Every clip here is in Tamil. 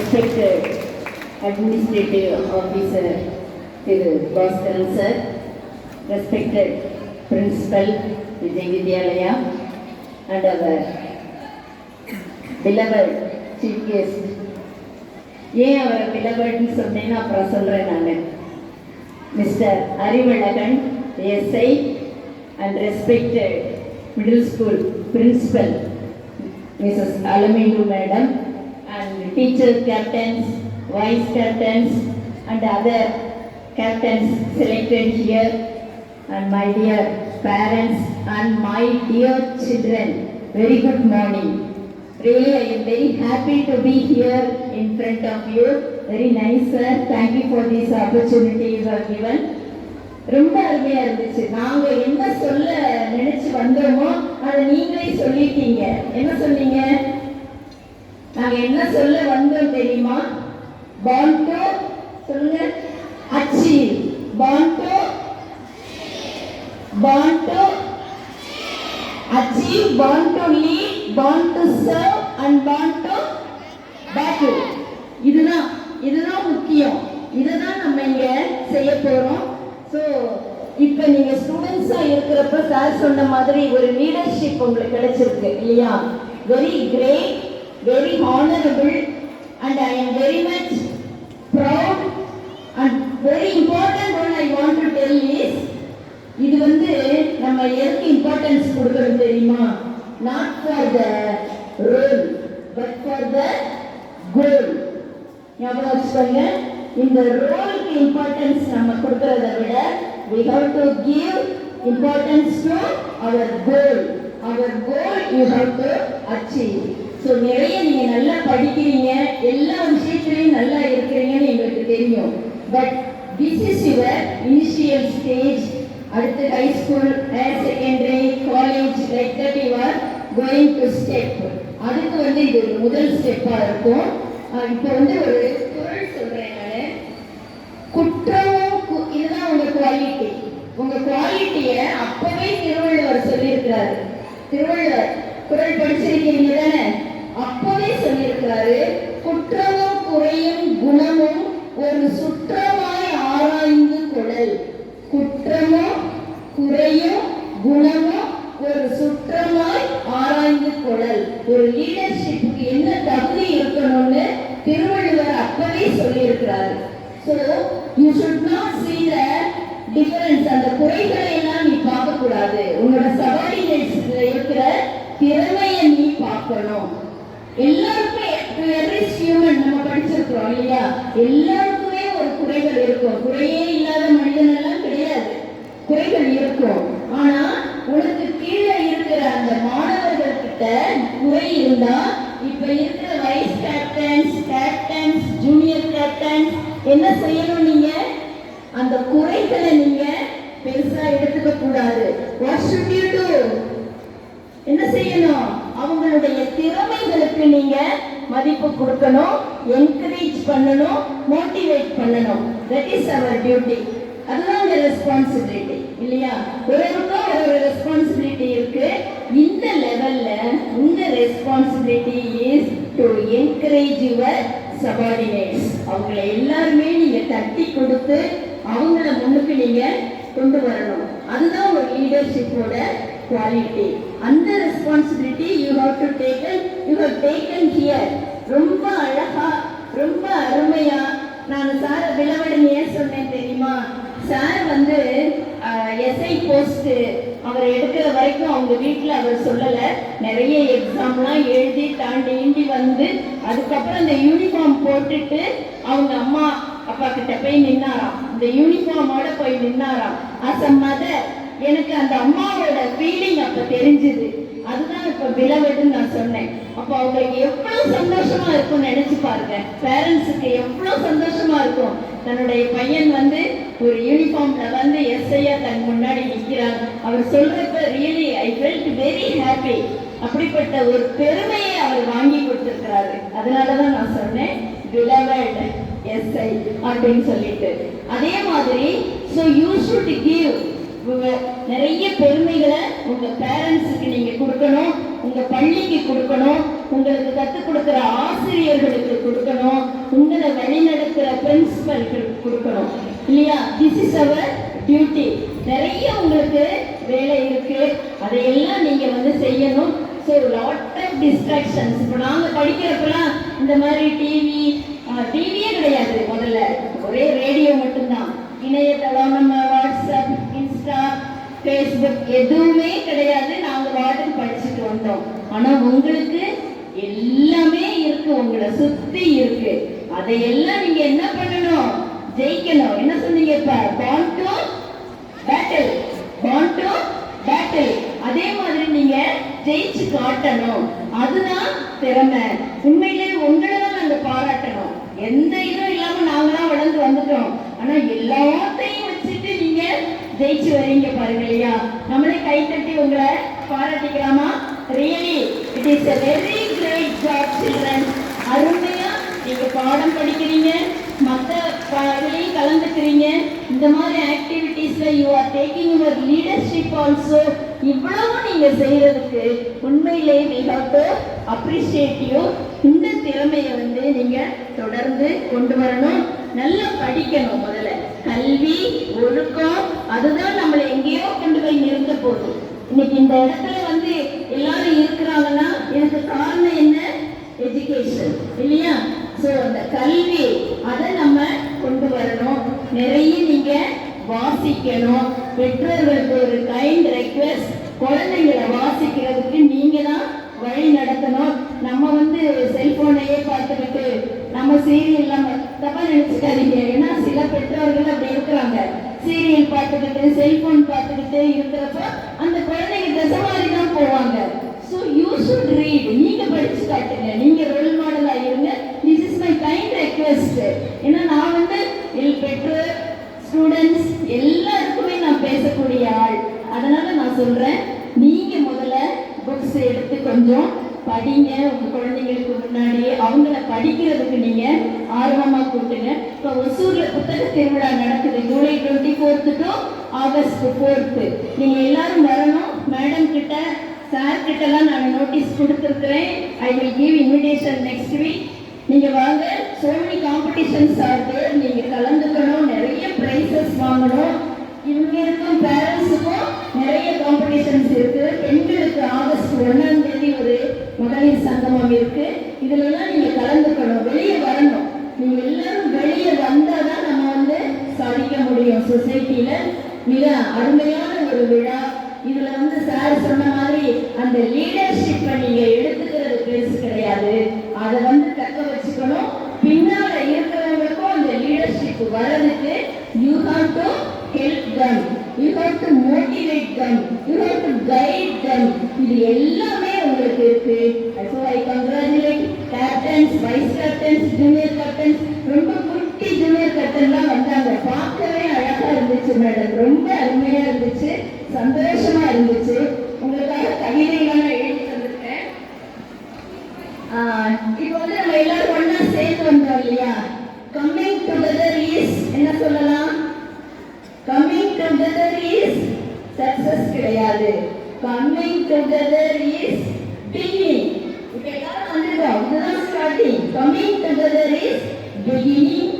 respected administrative officer Thiru Bhaskaran sir, respected principal Vijay Vidyalaya, and our beloved chief guest. ஏன் அவரை belovedன்னு சொன்னேன்னா அப்புறம் சொல்கிறேன் நான். Mister Arivazhagan SI and respected middle school principal Mrs. Alamindu madam, and teacher captains, vice captains and other captains selected here, and my dear parents and my dear children, very good morning. Really, I am very happy to be here in front of you. Very nice sir, thank you for this opportunity you have given. ரொம்ப அருமையா இருந்துச்சு. நாங்க என்ன சொல்ல நினைச்சு வந்தோமோ அதை நீங்களே சொல்லிட்டீங்க. என்ன சொன்னீங்க? நாங்க என்ன சொல்ல வந்தோம் தெரியுமா? born to சொல்லுங்க, achieve, born to achieve, born to lead, born to serve and born to battle. இதுதான் முக்கியம். இதுதான் நம்ம இங்க செய்ய போறோம். ஸோ இப்போ நீங்கள் ஸ்டூடெண்ட்ஸாக இருக்கிறப்ப சார் சொன்ன மாதிரி ஒரு லீடர்ஷிப் உங்களுக்கு கிடைச்சிருக்கு இல்லையா? Very great, very honourable, and I am very much proud. And very important one I want to tell is, இது வந்து நம்ம எதுக்கு இம்பார்ட்டன்ஸ் கொடுக்குறோம் தெரியுமா? Not for the role but for the goal. ஞாபகம் வச்சுக்கோங்க, இந்த ரோலுக்கு இம்பார்ட்டன்ஸ் நம்ம கொடுக்கறத விட we have to give importance to our goal. Our goal you have to achieve. So நிறைய நீங்கள் நல்லா படிக்கிறீங்க, எல்லா விஷயத்துலையும் நல்லா இருக்கிறீங்கன்னு எங்களுக்கு தெரியும். But this is your initial stage. அடுத்து high school, higher secondary, college, like that you are going to step. அதுக்கு வந்து இது ஒரு முதல் ஸ்டெப்பாக இருக்கும். இப்போ வந்து ஒரு குறள் சொல்கிறேன் நான். குற்றமும், இதுதான் உங்க குவாலிட்டி. உங்க குவாலிட்டியை அப்பவே திருவள்ளுவர் சொல்லியிருக்கிறாரு. திருவள்ளுவர் குறள் படிச்சிருக்கீங்க தானே? அப்பவே சொல்லியிருக்கிறாரு, குற்றமும் குறையும் குணமும் ஒரு சுற்றமாய் ஆராய்ந்து கொள்ளல். குற்றமும் குறையும் குணமும் ஒரு சுற்றமாய் ஆராய்ந்து கொள்ளல். ஒரு லீடர்ஷிப்புக்கு என்ன தகுதி இருக்கணும்னு திருவள்ளுவர் அப்பவே சொல்லியிருக்கிறாரு. So you should not see the difference. அந்த குறைகளை எல்லாம் நீ பார்க்க கூடாது. உன்னோட சபார்டினேட்ஸ்ல இருக்கிற திறமையை நீ பார்க்கணும். எல்லாருக்குமே every human நம்ம படிச்சிருக்கிறோம் இல்லையா? எல்லாருக்குமே ஒரு குறைகள் இருக்கும். குறையே இல்லாத மனிதன் எல்லாம் கிடையாது, குறைகள் இருக்கும். ஆனா உனக்கு கீழே இருக்கிற அந்த மாணவர்கள் கிட்ட குறை இருந்தா, இப்ப இருக்கிற வைஸ் கேப்டன்ஸ், ஜூனியர் கேப்டன்ஸ் என்ன செய்யணும்? நீங்க அந்த குறைகளை நீங்க பெருசா எடுத்துக்க கூடாது. What should you do? என்ன செய்யணும்? அவங்களுடைய திறமைகளுக்கு நீங்க மதிப்பு கொடுக்கணும், என்கரேஜ் பண்ணணும், மோட்டிவேட் பண்ணணும். That is our duty. அதுதான் உங்க ரெஸ்பான்சிபிலிட்டி இல்லையா? ஒருவருக்கும் ஒரு ரெஸ்பான்சிபிலிட்டி இருக்கு. இந்த லெவல்ல உங்க responsibility is to encourage your subordinates. அவங்களை எல்லாருமே நீங்க தட்டி கொடுத்து அவங்கள முன்னுக்கு நீங்க கொண்டு வரணும். அதுதான் ஒரு லீடர்ஷிப்போட குவாலிட்டி. அந்த responsibility you have taken here. ரொம்ப அழகா, ரொம்ப அருமையா. நான் சாரை விளவடன் ஏன் சொன்னேன் தெரியுமா? சார் வந்து எஸ்ஐ போஸ்ட் அவர் எடுக்கிற வரைக்கும் அவங்க வீட்டில் அவர் சொல்லலை. நிறைய எக்ஸாம்லாம் எழுதி தாண்டி வந்து அதுக்கப்புறம் இந்த யூனிஃபார்ம் போட்டுட்டு அவங்க அம்மா அப்பா கிட்ட போய் நின்னாராம். இந்த யூனிஃபார்மோட போய் நின்னாராம். அஸ் அ மதர் எனக்கு அந்த அம்மாவோட ஃபீலிங் அப்போ தெரிஞ்சுது. அதுதான் இப்போ பிலவெட்னு நான் சொன்னேன். அப்போ அவங்களுக்கு எவ்வளோ சந்தோஷமா இருக்கும்னு நினைச்சு பாருங்க. பேரண்ட்ஸுக்கு எவ்வளோ சந்தோஷமா இருக்கும். தன்னுடைய பையன் வந்து ஒரு யூனிஃபார்ம்ல வந்து எஸ்ஐயா தன் முன்னாடி நிற்கிறார். அவர் சொல்றப்ப really I felt very happy. அப்படிப்பட்ட ஒரு பெருமையை அவர் வாங்கி கொடுத்திருக்கிறாரு. அதனாலதான் நான் சொன்னேன் beloved SI அப்படின்னு சொல்லிட்டு. அதே மாதிரி so you should give நிறைய பெருமைகளை உங்க பேரண்ட்ஸுக்கு நீங்க கொடுக்கணும். உங்க பள்ளிக்கு கொடுக்கணும், உங்களுக்கு கற்றுக் கொடுக்கிற ஆசிரியர்களுக்கு கொடுக்கணும், உங்களை வழிநடத்துகிற பிரின்சிபலுக்கு கொடுக்கணும் இல்லையா? This is our duty. நிறைய உங்களுக்கு வேலை இருக்கு, அதையெல்லாம் நீங்க செய்யணும். So lot of distractions. இப்போ நாங்கள் படிக்கிறப்பெல்லாம் இந்த மாதிரி டிவியே கிடையாது. முதல்ல ஒரே ரேடியோ மட்டும்தான். இணையதளம், நம்ம வாட்ஸ்அப், இன்ஸ்டா, ஃபேஸ்புக் எதுவுமே கிடையாது. நாங்கள் வாட்ஸ்அப் படிச்சுட்டு வந்தோம். ஆனால் உங்களுக்கு எல்லாமே இருக்கு, உங்களை சுத்தி இருக்கு. அதையெல்லாம் நீங்க என்ன பண்ணணும்? ஜெயிக்கணும். என்ன சொன்னீங்க இப்ப? born to battle, born to battle. அதே மாதிரி நீங்க ஜெயிச்சு காட்டணும். அதுதான் திறமை. உண்மையிலே உங்களை தான் நாங்க பாராட்டணும். எந்த இதுவும் இல்லாம நாங்களாம் வளர்ந்து வந்துட்டோம். ஆனா எல்லாத்தையும் வச்சுட்டு நீங்க ஜெயிச்சு வரீங்க பாருங்க இல்லையா? நம்மளே கைத்தட்டி உங்களை பாராட்டிக்கலாமா? Really it is a very great job children. அருமையா நீங்க பாடம் படிக்கிறீங்க, மற்ற இதுலையும் கலந்துக்கிறீங்க. இந்த மாதிரி ஆக்டிவிட்டீஸ்ல you are taking your leadership also. இவ்வளவு நீங்க செய்யறதுக்கு உண்மையிலே we have to appreciate you. இந்த திறமையை நீங்க தொடர்ந்து கொண்டு வரணும். நல்லா படிக்கணும். முதல்ல கல்வி, ஒழுக்கம், அதுதான் நம்மளை எங்கேயோ கொண்டு போய் நிறுத்த போதும். இன்னைக்கு இந்த இடத்துல எல்லாரும் இருக்கிறாங்கன்னா எனக்கு காரணம் என்ன? எஜுகேஷன் இல்லையா? ஸோ அந்த கல்வி அதை நம்ம கொண்டு வரணும். நிறைய நீங்க வாசிக்கணும். பெற்றோர்களுக்கு ஒரு கைண்ட் ரெக்வெஸ்ட், குழந்தைங்களை வாசிக்கிறதுக்கு நீங்க தான் வழி நடத்தணும். நம்ம செல்போனையே பார்த்துக்கிட்டு நம்ம சீரியல்லாம் தப்பா நினைச்சுக்காதீங்க. ஏன்னா சில பெற்றோர்கள் அப்படி இருக்கிறாங்க. சீரியல் பார்த்துக்கிட்டு செல்போன் பார்த்துக்கிட்டு இருக்கிறப்ப அந்த குழந்தைங்க திசை மாதிரி தான் போவாங்க. So you should read. நீங்க படிச்சு காட்டுங்க, நீங்க ரோல் மாடலா இருங்க. This is my kind request. ஏன்னா நான் பெற்றோர், ஸ்டூடெண்ட்ஸ் எல்லாருக்குமே நான் பேசக்கூடிய ஆள். அதனால நான் சொல்றேன், நீங்க முதல்ல புக்ஸ் எடுத்து கொஞ்சம் படிங்க. உங்க குழந்தைங்களுக்கு முன்னாடி அவங்கள படிக்கிறதுக்கு நீங்க ஆர்வமா கூட்டுங்க. இப்போ ஒசூர்ல புத்தக திருவிழா நடக்குது. July 24 to August 4. நீங்க எல்லாரும் வரணும். மேடம் கிட்ட, சார் கிட்ட எல்லாம் நான் நோட்டீஸ் கொடுத்துருக்கிறேன். I will give invitation next week. நீங்க வாங்க. சோ மெனி காம்படிஷன்ஸ் ஆகுது, நீங்க கலந்துக்கணும், நிறைய பிரைசஸ் வாங்கணும். இவங்க இருக்கும் பேரண்ட்ஸுக்கும் நிறைய காம்படிஷன்ஸ் இருக்கு. பெண்களுக்கு ஆகஸ்ட் 1ஆம் தேதி ஒரு மகளிர் சங்கமம் இருக்கு. இதுல எல்லாம் நீங்க கலந்துக்கணும், வெளியே வரணும். நீங்க எல்லாரும் வெளியே வந்தாதான் நம்ம சாதிக்க முடியும். சொசைட்டில மிக அருமையான ஒரு விழா. இதுல சார் சொன்ன மாதிரி அந்த லீடர்ஷிப்பை நீங்க எடுத்துக்கிறது பெருசு கிடையாது. அதை தக்க வச்சுக்கணும். பின்னால இருக்கிறவங்களுக்கும் அந்த லீடர்ஷிப் வர்றதுக்கு you have to help them, you have to motivate them, you have to guide them. இது எல்லாமே உங்களுக்கு இருக்கு. So I congratulate captains, vice captains, junior captains. ரொம்ப குட்டி ஜூனியர் கேப்டன்லாம் வந்தாங்க. பார்க்கவே அழகா இருந்துச்சு மேடம். ரொம்ப அருமையா இருந்துச்சு, சந்தோஷமா இருந்துச்சு. உங்களுக்காக கவிதைகள்லாம் எழுதி தந்திருக்கேன். இப்போ நம்ம எல்லாரும் ஒண்ணா சேர்ந்து வந்தோம் இல்லையா? கம்மிங் டுகெதர் இஸ் என்ன சொல்லலாம்? Coming together is success கிடையாது. Coming together is beginning. இப்போ எல்லாரும் வந்திருக்கோம், இதுதான் starting. Coming together is beginning.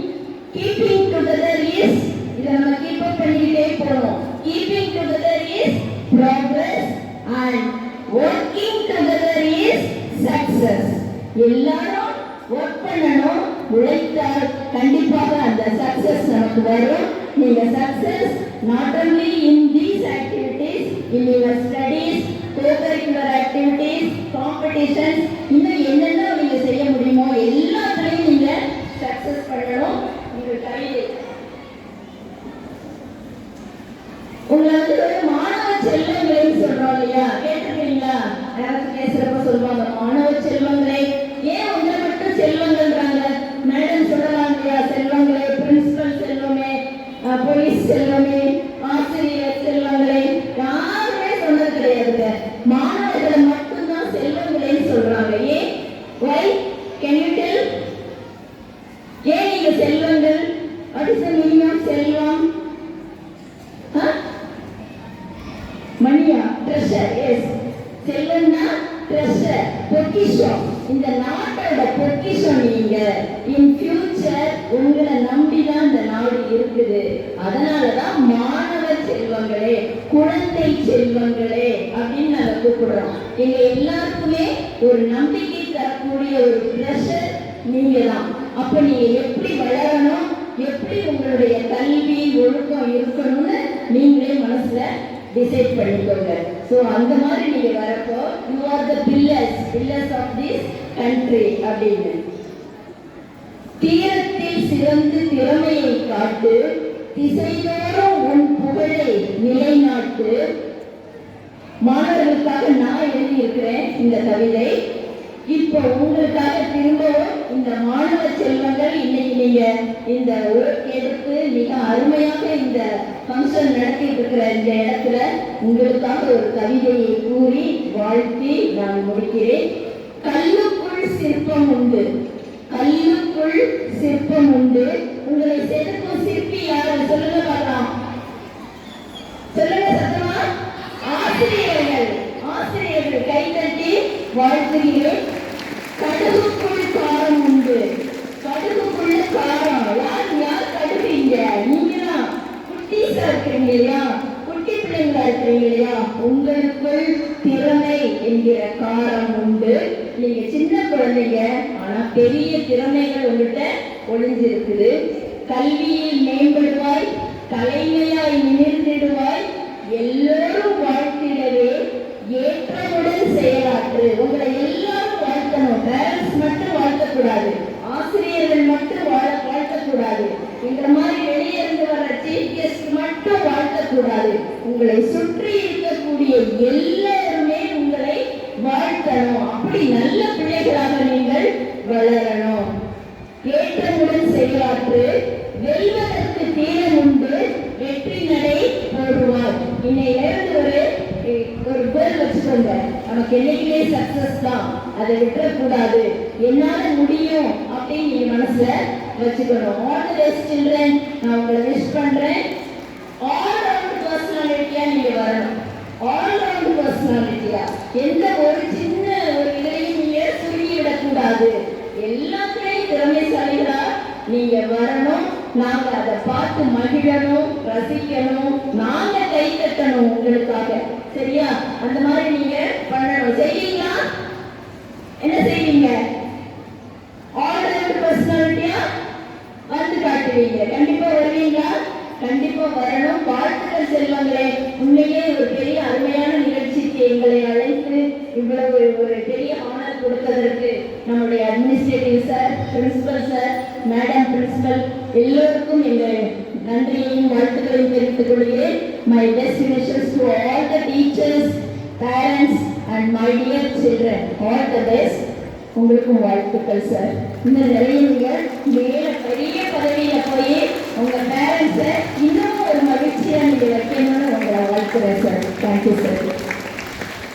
Keeping together is, இதை நம்ம keep up பண்ணிக்கிட்டே போகணும். Keeping together is progress and working together is success. எல்லாரும் ஒர்க் பண்ணணும், உழைத்தால் கண்டிப்பாக அந்த சக்சஸ் நமக்கு வரும். நீங்க success not only in these activities, in your studies, co-curricular activities, competitions, இன்னும் என்னென்ன நீங்க செய்ய முடியுமோ எல்லாத்துலயும் நீங்க சக்சஸ் பண்ணணும். உங்க கவிதை உங்களை மாணவ செல்வங்களை சொல்றோம் இல்லையா? கேட்டிருக்கீங்களா? யாராவது பேசுறப்ப சொல்லுவாங்க மாணவ செல்வங்களே. ஏன் உங்களை மட்டும் செல்வங்கள்ன்றாங்க? மேடம் சொல்லலாம் இல்லையா? செல்வங்களே, பிரின்சிபல் செல்வமே, போலீஸ் செல்வமே, ஆசிரியர் செல்வங்களே, யாருமே சொன்னது கிடையாது. மாணவர்களை மட்டும்தான் செல்வங்களே சொல்றாங்க. ஏன்? why can you tell? ஏன் நீங்க செல்வங்கள்? what is the meaning of செல்வம்? மணியா? treasure. yes, செல்வம்னா பொக்கிஷம், இந்த நாட்டோட பொக்கிஷம் நீங்க. இன் ஃபியூச்சர் உங்களை நம்பிதான் இந்த நாடு இருக்குது. அதனாலதான் மாணவ செல்வங்களே, குழந்தை செல்வங்களே அப்படின்னு நாங்க கூப்பிடுறோம். எங்க எல்லாருக்குமே ஒரு நம்பிக்கை தரக்கூடிய ஒரு பிரஷர் நீங்க தான். அப்ப நீங்க எப்படி வளரணும், எப்படி உங்களுடைய கல்வி ஒழுக்கம் இருக்கணும்னு நீங்களே மனசுல டிசைட் பண்ணிக்கோங்க. ஸோ அந்த மாதிரி நீங்க வரப்போ you are the pillars of this country அப்படின்னு. தீரத்தில் சிறந்து திறமையை காட்டு, திசைதோறும் உன் புகழை நிலைநாட்டு. மாணவர்களுக்காக நான் எழுதி இருக்கிறேன் இந்த கவிதை. இப்போ உங்களுக்காக திரும்பவும் இந்த மாணவ செல்வங்கள் இன்னைக்கு நீங்க இந்த ஒர்க் எடுத்து மிக அருமையாக இந்த ஃபங்க்ஷன் நடத்திட்டு இருக்கிற இந்த இடத்துல உங்களுக்காக ஒரு கவிதையை கூறி வாழ்த்தி நான் முடிக்கிறேன். கல்லுக்குள் சிற்பம் உண்டு, கல்லுக்குள் சிற்பம் உண்டு, உங்களை செதுக்கும் சிற்பி யாரு சொல்லுங்க பார்க்கலாம். சொல்லுங்க சத்தமா. ஆசிரியர்கள், ஆசிரியர்கள் கைதட்டி வாழ்த்துகிறேன். கடுகுக்குள் காரம் உண்டு, கடுகுக்குள்ள காரம். யார் கடுகுங்க? நீங்க தான் குட்டீஸா இருக்கிறீங்க இல்லையா, குட்டி பிள்ளைங்களா இருக்கிறீங்க இல்லையா, உங்களுக்குள் திறமை என்கிற காரம் உண்டு. நீங்க சின்ன குழந்தைங்க, ஆனா பெரிய திறமைகள் உங்கள்கிட்ட ஒளிஞ்சிருக்குது. கல்வியில் மேம்படுவாய், தலைமையாய் நிமிர்ந்திடுவாய், எல்லோரும் வாழ்த்திடவே ஏற்றமுடன் செயலாற்று. உங்களை எல்லாரும் வாழ்த்தணும். பேரண்ட்ஸ் மட்டும் வாழ்த்தக்கூடாது, ஆசிரியர்கள் மட்டும் வாழ்த்தக்கூடாது, இந்த மாதிரி வெளியே இருந்து வர்ற சீஃப் கெஸ்ட் மட்டும் வாழ்த்தக்கூடாது. உங்களை சுற்றி இருக்கக்கூடிய எல்லாருமே உங்களை வாழ்த்தணும். அப்படி நல்ல பிள்ளைகளாக நீங்கள் வளரணும். ஏற்றமுடன் செயலாற்று, வெல்வதற்கு தீரம் உண்டு, வெற்றி நடை போடுவார். இன்னையிலிருந்து ஒரு கோல் வச்சுக்கோங்க. நமக்கு என்னைக்குமே சக்சஸ் தான், அதை விட்டுறக்கூடாது. என்னால முடியும் அப்படின்னு நீங்க மனசுல வச்சுக்கணும். All the best children. நான் உங்களை விஷ் பண்றேன். ஆல் ரவுண்ட் பர்சனாலிட்டியா நீங்க வரணும். ஆல் ரவுண்ட் பர்சனாலிட்டியா, எந்த ஒரு சின்ன ஒரு இதையும் நீங்க சுருங்கி விடக்கூடாது. எல்லாத்துலயும் திறமைசாலிகளா நீங்க வரணும். நாங்க அதை பார்த்து மகிழணும், ரசிக்கணும், நாங்க கை தட்டணும் உங்களுக்காக. சரியா? அந்த மாதிரி நீங்க பண்ணணும். செய்வீங்களா? என்ன செய்வீங்க? ஆல் ரவுண்ட் பர்சனாலிட்டியா வந்து காட்டுவீங்க. கண்டிப்பா வருவீங்களா? கண்டிப்பா வரணும். வாழ்த்துக்கள் செல்வங்களே. உண்மையே ஒரு பெரிய அருமையான நிகழ்ச்சிக்கு எங்களை அழைத்து இவ்வளவு ஒரு பெரிய ஆனர் கொடுத்ததற்கு நம்முடைய administrative sir, principal sir, madam principal எல்லோருக்கும் எங்கள் நன்றியையும் வாழ்த்துக்களையும் தெரிவித்துக் கொள்கிறேன். My best wishes to all the teachers, parents and my dear children. All the best. உங்களுக்கும் வாழ்த்துக்கள் சார். இன்னும் நிறைய நீங்க மேல பெரிய பதவியில போய் உங்க பேரண்ட்ஸை